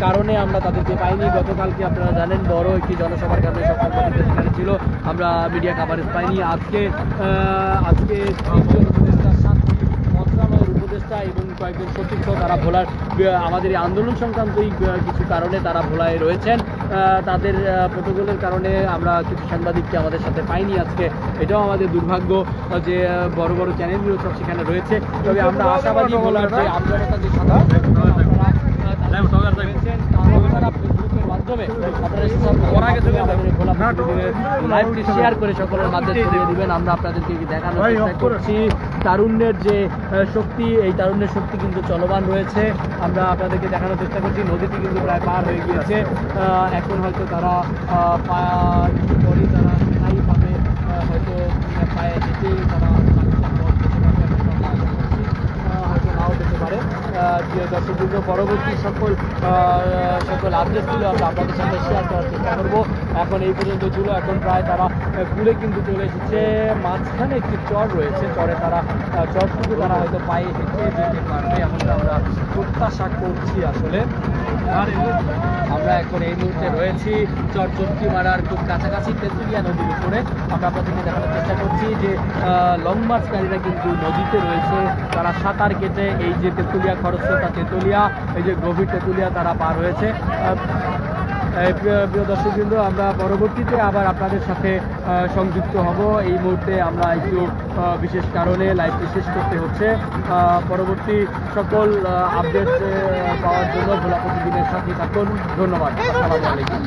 কারণে আমরা তাদেরকে পাইনি। গতকালকে আপনারা জানেন বড় একটি জনসভার কারণে সকল প্রতিনিধি সেখানে ছিল, আমরা মিডিয়া কাভারেজ পাইনি। আজকে তিনজন উপদেষ্টা, 7টি মন্ত্রণালয়ের উপদেষ্টা এবং কয়েকজন সচিব সহ তারা ভোলার আমাদের এই আন্দোলন সংক্রান্তই কিছু কারণে তারা ভোলায় রয়েছেন। তাদের প্রোটোকলের কারণে আমরা কিছু সাংবাদিককে আমাদের সাথে পাইনি আজকে। এটাও আমাদের দুর্ভাগ্য যে বড় বড় চ্যানেলগুলো সব সেখানে রয়েছে। তবে আমরা আশাবাদী ভোলার যে আন্দোলনটা যে লাইভটি শেয়ার করে সকলের মাঝে ছড়িয়ে দিবেন। আমরা আপনাদেরকে দেখানোর চেষ্টা করছি তারুণ্যের যে শক্তি, এই তারুণ্যের শক্তি কিন্তু চলমান রয়েছে। আমরা আপনাদেরকে দেখানোর চেষ্টা করছি নদীটি কিন্তু প্রায় পার হয়ে গিয়েছে। এখন হয়তো তারা পরে তারা স্থায়ীভাবে হয়তো পায়ে হেঁটে তারা হয়তো নাও যেতে পারে। দর্শকবৃন্দ, পরবর্তী সকল আপডেটগুলো আমরা আপনাদের সাথে শেয়ার করার চেষ্টা করবো। এখন এই পর্যন্ত ছিল, এখন প্রায় তারা ঘুরে কিন্তু চলে এসেছে। মাঝখানে একটি চর রয়েছে, চরে তারা চরটুকু তারা হয়তো পায়ে হেঁটে যেতে পারবে এমনটা আমরা প্রত্যাশা করছি। আসলে আমরা এখন এই মুহূর্তে রয়েছি চর চটকিমারার খুব কাছাকাছি তেঁতুলিয়া নদীর উপরে। আমরা আপনাদেরকে দেখানোর চেষ্টা করছি যে লং মার্চকারীরা কিন্তু নদীতে রয়েছে, তারা সাঁতার কেটে এই যে তেঁতুলিয়া খরস্রোতা তেঁতুলিয়া, এই যে গভীর তেঁতুলিয়া তারা পার হয়েছে। প্রিয় দর্শকবৃন্দ, আমরা পরবর্তীতে আবার আপনাদের সাথে সংযুক্ত হব। এই মুহূর্তে আমরা একটু বিশেষ কারণে লাইভটি শেষ করতে হচ্ছে। পরবর্তী সকল আপডেট পাওয়ার জন্য ভোলা প্রতিদিনের সাথে থাকুন। ধন্যবাদ। আসসালামু আলাইকুম।